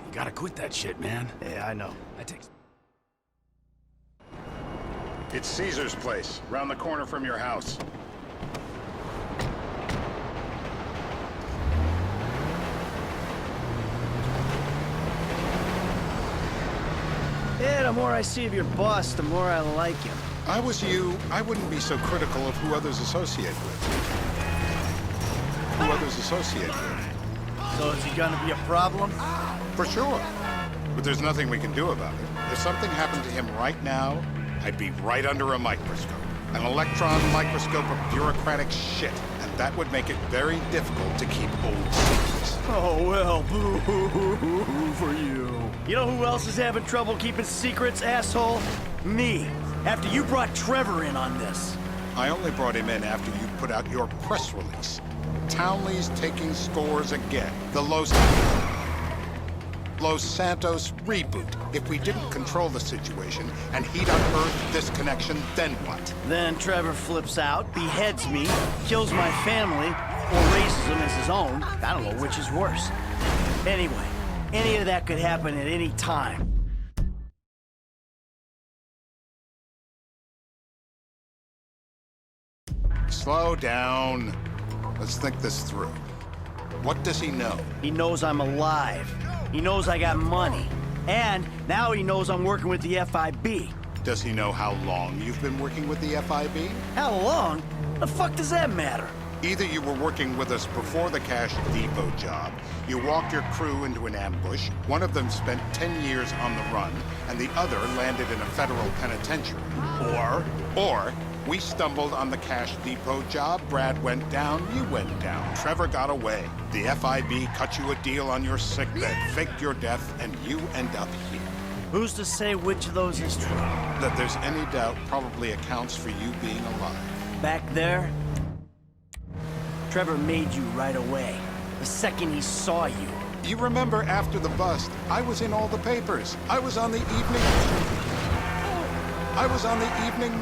You gotta quit that shit, man. Yeah, I know. That takes... It's Caesar's place, round the corner from your house. Yeah, the more I see of your boss, the more I like him. I was you, I wouldn't be so critical of who others associate with. So is he gonna be a problem? For sure. But there's nothing we can do about it. If something happened to him right now, I'd be right under a microscope. An electron microscope of bureaucratic shit. And that would make it very difficult to keep old secrets. Oh, well, boo-hoo-hoo-hoo for you. You know who else is having trouble keeping secrets, asshole? Me. After you brought Trevor in on this. I only brought him in after you put out your press release. Townley's taking scores again. The Los Santos reboot. If we didn't control the situation and he'd unearthed this connection, then what? Then Trevor flips out, beheads me, kills my family, or raises them as his own. I don't know which is worse. Anyway, any of that could happen at any time. Slow down. Let's think this through. What does he know? He knows I'm alive. He knows I got money. And now he knows I'm working with the FIB. Does he know how long you've been working with the FIB? How long? The fuck does that matter? Either you were working with us before the Cash Depot job, you walked your crew into an ambush, one of them spent 10 years on the run, and the other landed in a federal penitentiary. Or we stumbled on the Cash Depot job, Brad went down, you went down, Trevor got away. The FIB cut you a deal on your sickbed, faked your death, and you end up here. Who's to say which of those is true? That there's any doubt probably accounts for you being alive. Back there, Trevor made you right away. The second he saw you. You remember after the bust, I was in all the papers. I was on the evening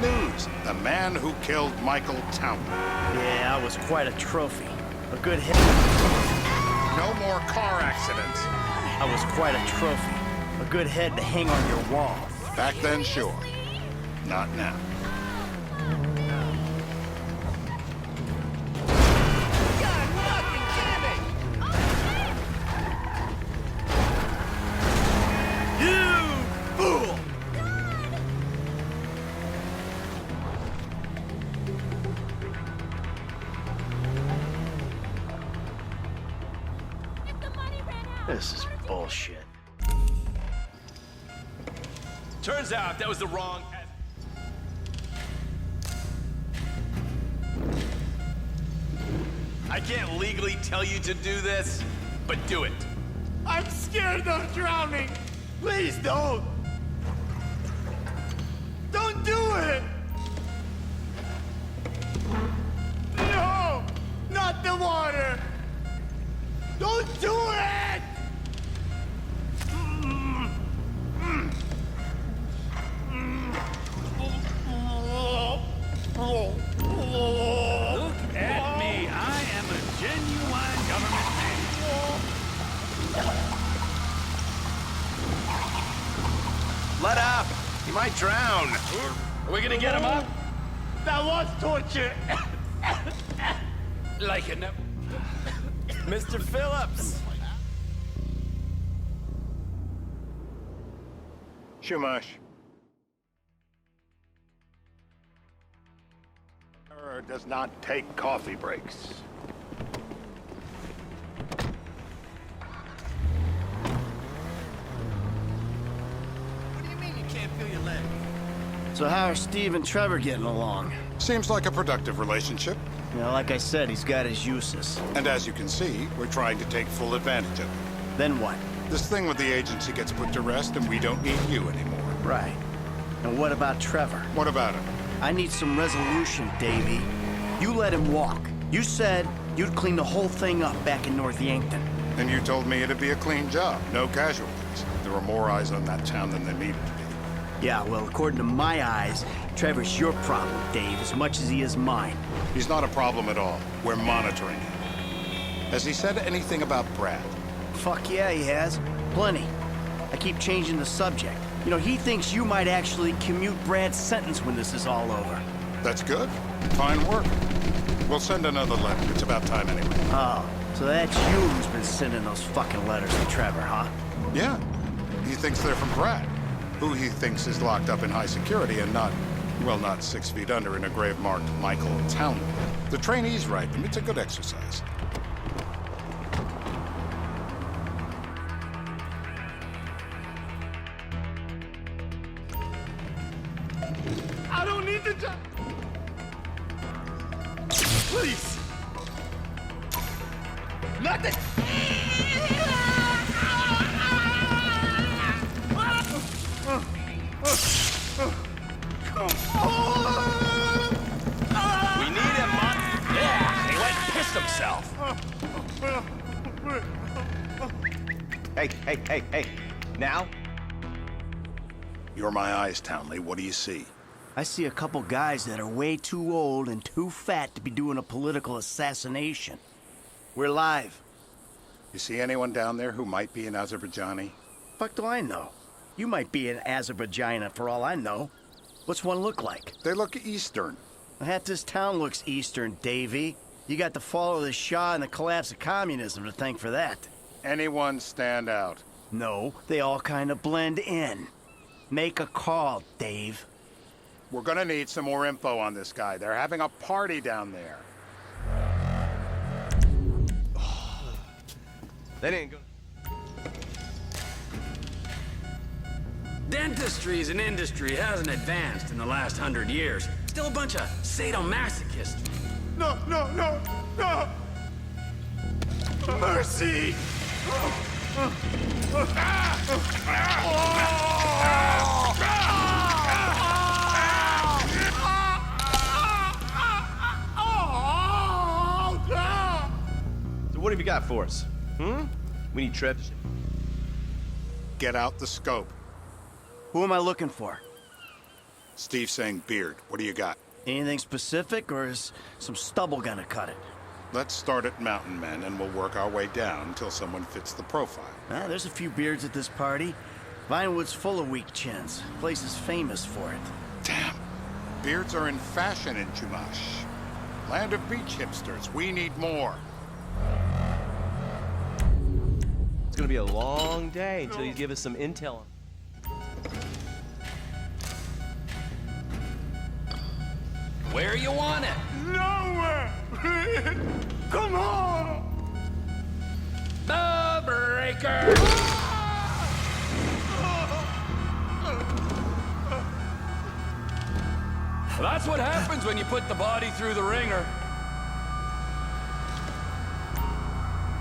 news. The man who killed Michael Townley. Yeah, I was quite a trophy. A good hit. No more car accidents. I was quite a trophy. A good head to hang on your wall. Back then, sure. Not now. This is bullshit. Turns out that was the wrong... I can't legally tell you to do this, but do it. I'm scared of drowning. Please don't. Don't do it. No, not the water. Don't do it. Look at me. I am a genuine government man. Let up. He might drown. Are we gonna get him up? That was torture. Like it. Mr. Phillips. Shumash. Terror does not take coffee breaks. What do you mean you can't feel your leg? So how are Steve and Trevor getting along? Seems like a productive relationship. You know, like I said, he's got his uses. And as you can see, we're trying to take full advantage of it. Then what? This thing with the agency gets put to rest and we don't need you anymore. Right. And what about Trevor? What about him? I need some resolution, Davey. You let him walk. You said you'd clean the whole thing up back in North Yankton. And you told me it'd be a clean job, no casualties. There were more eyes on that town than there needed to be. Yeah, well, according to my eyes, Trevor's your problem, Dave, as much as he is mine. He's not a problem at all. We're monitoring him. Has he said anything about Brad? Fuck yeah, he has. Plenty. I keep changing the subject. You know, he thinks you might actually commute Brad's sentence when this is all over. That's good. Fine work. We'll send another letter. It's about time anyway. Oh, so that's you who's been sending those fucking letters to Trevor, huh? Yeah. He thinks they're from Brad, who he thinks is locked up in high security and not, well, not 6 feet under in a grave marked Michael Townley. The trainees write them. It's a good exercise. I don't need the job. Please. Nothing. We need him, Mom. Yeah, he went and pissed himself. Hey. Now? You're my eyes, Townley. What do you see? I see a couple guys that are way too old and too fat to be doing a political assassination. We're live. You see anyone down there who might be an Azerbaijani? Fuck do I know? You might be an Azerbaijani for all I know. What's one look like? They look Eastern. Half this town looks Eastern, Davy. You got the fall of the Shah and the collapse of communism to thank for that. Anyone stand out? No, they all kind of blend in. Make a call, Dave. We're gonna need some more info on this guy. They're having a party down there. That ain't good. Dentistry as an industry hasn't advanced in the last 100 years. Still a bunch of sadomasochists. No. Mercy. So what have you got for us? We need Trev. Get out the scope. Who am I looking for? Steve's saying beard. What do you got? Anything specific, or is some stubble gonna cut it? Let's start at Mountain Men, and we'll work our way down until someone fits the profile. There's a few beards at this party. Vinewood's full of weak chins. Place is famous for it. Damn. Beards are in fashion in Chumash. Land of beach hipsters. We need more. It's gonna be a long day until you give us some intel. Where you want it? Nowhere. Come on. The Breaker! Well, that's what happens when you put the body through the ringer.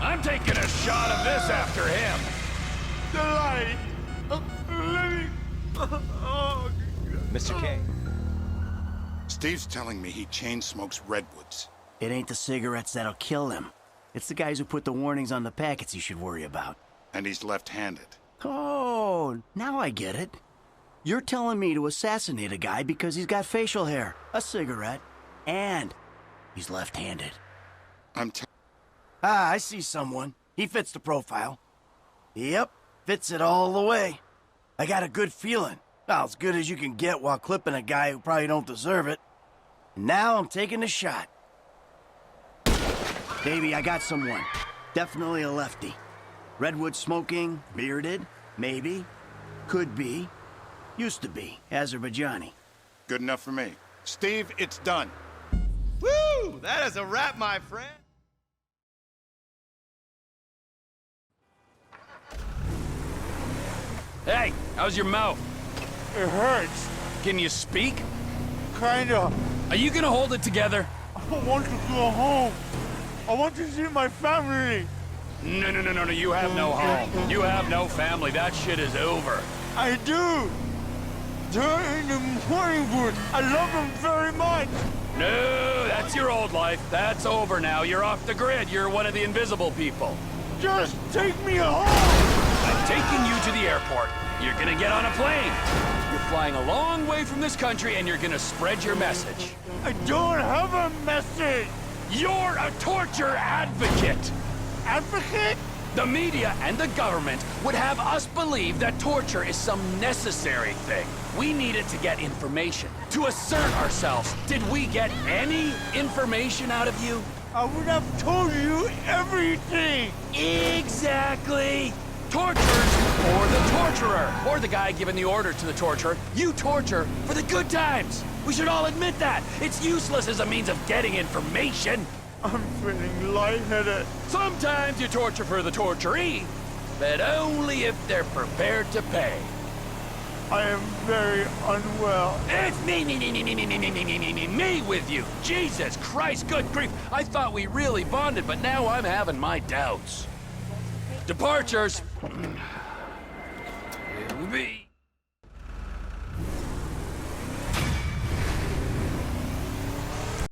I'm taking a shot of this after him. The light. Living. Oh, Mr. K. Steve's telling me he chain smokes redwoods. It ain't the cigarettes that'll kill him. It's the guys who put the warnings on the packets you should worry about. And he's left-handed. Oh, now I get it. You're telling me to assassinate a guy because he's got facial hair, a cigarette, and he's left-handed. I see someone. He fits the profile. Yep, fits it all the way. I got a good feeling. Well, as good as you can get while clipping a guy who probably don't deserve it. And now I'm taking the shot. Baby, I got someone. Definitely a lefty. Redwood smoking, bearded, maybe, could be, used to be, Azerbaijani. Good enough for me. Steve, it's done. Woo! That is a wrap, my friend. Hey, how's your mouth? it hurts. Can you speak? Kinda. Are you gonna hold it together? I want to go home. I want to see my family. No, you have no home. You have no family. That shit is over. I do. They're in the morning wood. I love them very much. No, that's your old life. That's over now. You're off the grid. You're one of the invisible people. Just take me home. I'm taking you to the airport. You're gonna get on a plane. You're flying a long way from this country and you're gonna spread your message. I don't have a message. You're a torture advocate. Advocate? The media and the government would have us believe that torture is some necessary thing. We need it to get information, to assert ourselves. Did we get any information out of you? I would have told you everything. Exactly! Torturers or the torturer, or the guy giving the order to the torturer. You torture for the good times. We should all admit that. It's useless as a means of getting information. I'm feeling lightheaded. Sometimes you torture for the torturee, but only if they're prepared to pay. I am very unwell. It's me with you. Jesus Christ, good grief. I thought we really bonded, but now I'm having my doubts. Departures.